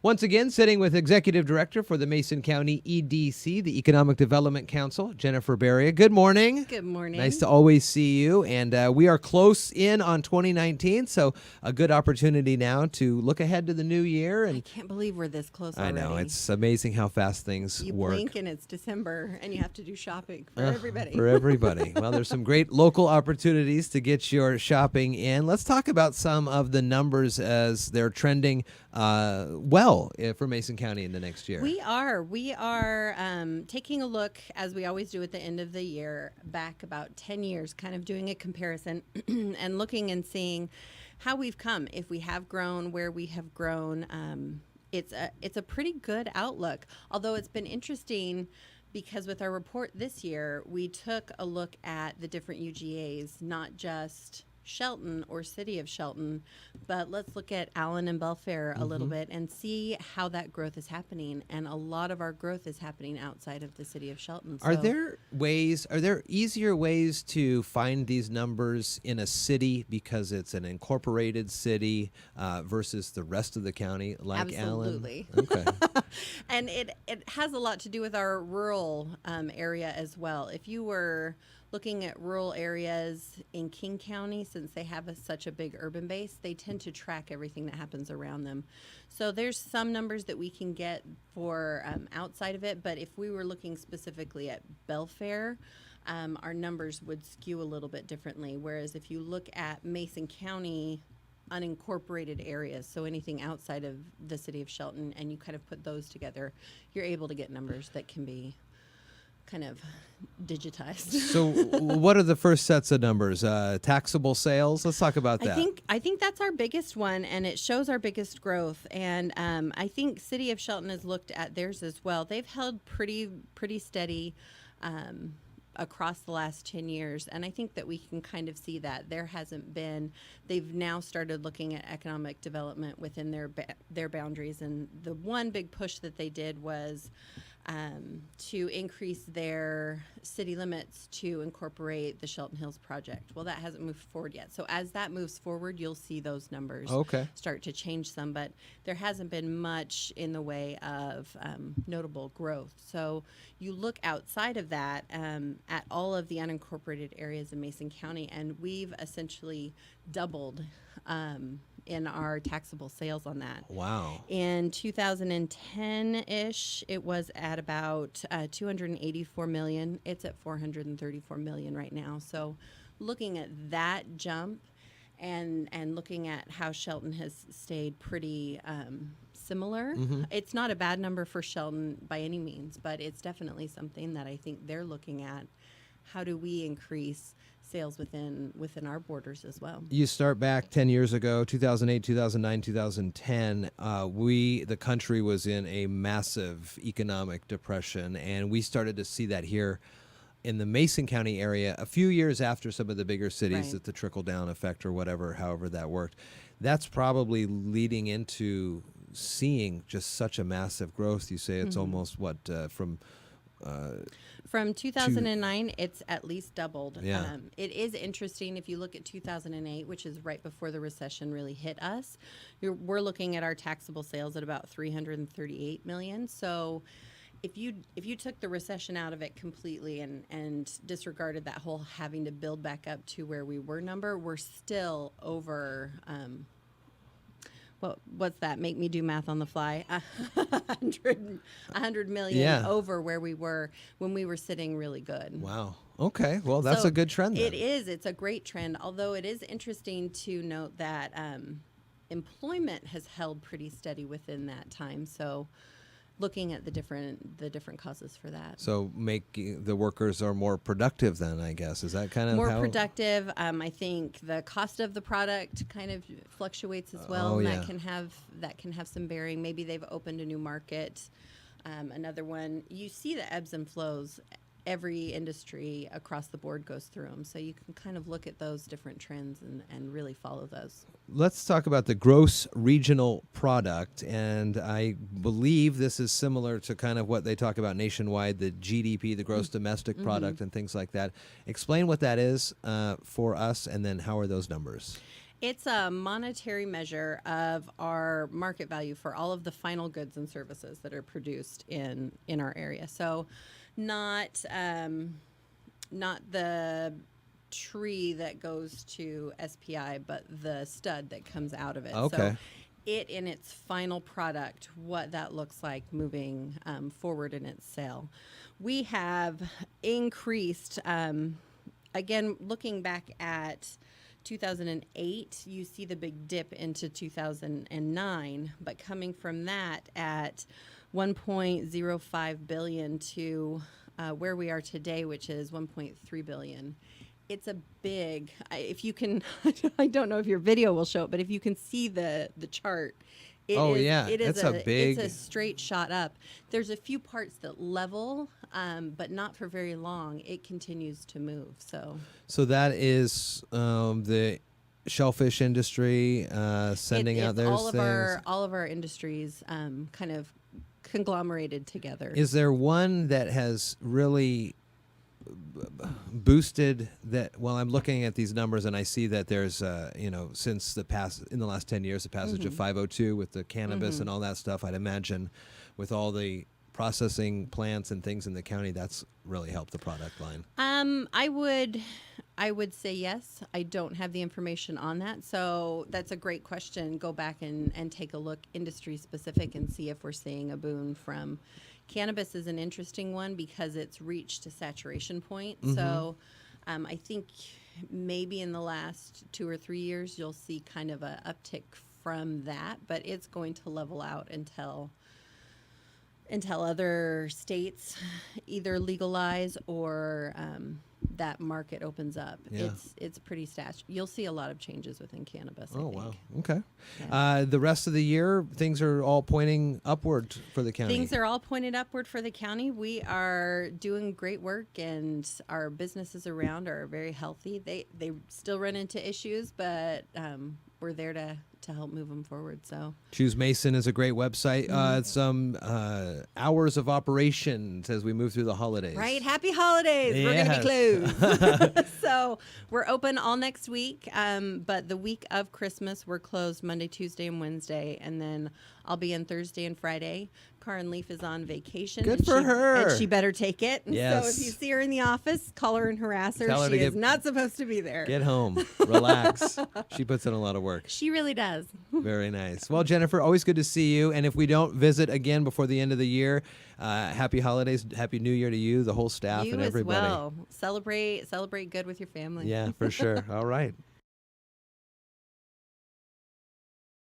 Once again, sitting with Executive Director for the Mason County EDC, the Economic Development Council, Jennifer Baria. Good morning. Good morning. Nice to always see you. And we are close in on 2019, so a good opportunity now to look ahead to the new year. And I can't believe we're this close I already. know, it's amazing how fast things You work. blink and it's December, and you have to do shopping for everybody. For everybody. Well, there's some great local opportunities to get your shopping in. Let's talk about some of the numbers as they're trending for Mason County in the next year. We are taking a look, as we always do at the end of the year, back about 10 years, kind of doing a comparison and looking and seeing how we've come, if we have grown, where we have grown. It's a pretty good outlook, although it's been interesting because with our report this year, we took a look at the different UGAs, not just Shelton or City of Shelton, but let's look at Allen and Belfair a little bit and see how that growth is happening. And a lot of our growth is happening outside of the City of Shelton. Are there easier ways to find these numbers in a city because it's an incorporated city versus the rest of the county, like Absolutely. Allen? Okay. And it has a lot to do with our rural area as well. If you were looking at rural areas in King County, since they have such a big urban base, they tend to track everything that happens around them. So there's some numbers that we can get for outside of it, but if we were looking specifically at Belfair, our numbers would skew a little bit differently. Whereas if you look at Mason County unincorporated areas, so anything outside of the City of Shelton, and you kind of put those together, you're able to get numbers that can be kind of digitized. So what are the first sets of numbers? Taxable sales? Let's talk about that. I think that's our biggest one, and it shows our biggest growth. And I think City of Shelton has looked at theirs as well. They've held pretty steady across the last 10 years. And I think that we can kind of see that there hasn't been, they've now started looking at economic development within their boundaries. And the one big push that they did was to increase their city limits to incorporate the Shelton Hills project. Well, that hasn't moved forward yet. So as that moves forward, you'll see those numbers start to change some. But there hasn't been much in the way of notable growth. So you look outside of that at all of the unincorporated areas in Mason County, and we've essentially doubled in our taxable sales on that. Wow. In 2010-ish, it was at about 284 million. It's at 434 million right now. So looking at that jump and looking at how Shelton has stayed pretty similar, it's not a bad number for Shelton by any means, but it's definitely something that I think they're looking at. How do we increase sales within our borders as well? You start back 10 years ago, 2008, 2009, 2010, the country was in a massive economic depression, and we started to see that here in the Mason County area a few years after some of the bigger cities, that the trickle-down effect or whatever, however that worked. That's probably leading into seeing just such a massive growth. You say it's almost, From 2009, it's at least doubled. Yeah. It is interesting if you look at 2008, which is right before the recession really hit us. We're looking at our taxable sales at about 338 million. So if you took the recession out of it completely and disregarded that whole having to build back up to where we were number, we're still over. What's that? Make me do math on the fly. 100 million over where we were when we were sitting really good. Wow. Okay. Well, that's a good trend then. It is. It's a great trend. Although it is interesting to note that employment has held pretty steady within that time. So looking at the different causes for that. So making the workers are more productive then, I guess. Is that kind of more productive? I think the cost of the product kind of fluctuates as well, and that can have some bearing. Maybe they've opened a new market. Another one, you see the ebbs and flows. Every industry across the board goes through them. So you can kind of look at those different trends and really follow those. Let's talk about the gross regional product. And I believe this is similar to kind of what they talk about nationwide, the GDP, the gross domestic product, and things like that. Explain what that is for us, and then how are those numbers? It's a monetary measure of our market value for all of the final goods and services that are produced in our area. So, not the tree that goes to SPI, but the stud that comes out of it. Okay. So it in its final product, what that looks like moving forward in its sale. We have increased, again, looking back at 2008, you see the big dip into 2009, but coming from that at 1.05 billion to where we are today, which is 1.3 billion. It's a big, if you can, I don't know if your video will show it, but if you can see the chart, it is it's a straight shot up. There's a few parts that level, but not for very long. It continues to move. So that is the shellfish industry sending out their things. All of our industries kind of conglomerated together. Is there one that has really boosted that? Well, I'm looking at these numbers and I see that there's since in the last 10 years, the passage of 502 with the cannabis and all that stuff, I'd imagine with all the processing plants and things in the county, that's really helped the product line. I would say yes. I don't have the information on that, so that's a great question. Go back and take a look industry specific and see if we're seeing a boon from cannabis. Is an interesting one because it's reached a saturation point. So I think maybe in the last 2 or 3 years you'll see kind of a uptick from that, but it's going to level out until other states either legalize or that market opens up. Yeah. It's pretty You'll see a lot of changes within cannabis. I think. Wow. Okay. Yeah. The rest of the year, things are all pointing upward for the county. Things are all pointed upward for the county. We are doing great work, and our businesses around are very healthy. They still run into issues, but we're there to help move them forward. So Choose Mason is a great website. Some hours of operations as we move through the holidays. right, happy holidays. We're going to be closed. So we're open all next week, but the week of Christmas we're closed Monday, Tuesday, and Wednesday, and then I'll be in Thursday and Friday. Karen Leaf is on vacation. Good for her. And she better take it. And Yes. So if you see her in the office, call her and harass her. Tell her She to is not supposed to be there. Get home. Relax. She puts in a lot of work. She really does. Very nice. Well, Jennifer, always good to see you. And if we don't visit again before the end of the year, happy holidays, happy New Year to you, the whole staff, You and as everybody. well. Celebrate good with your family. Yeah, for sure. All right.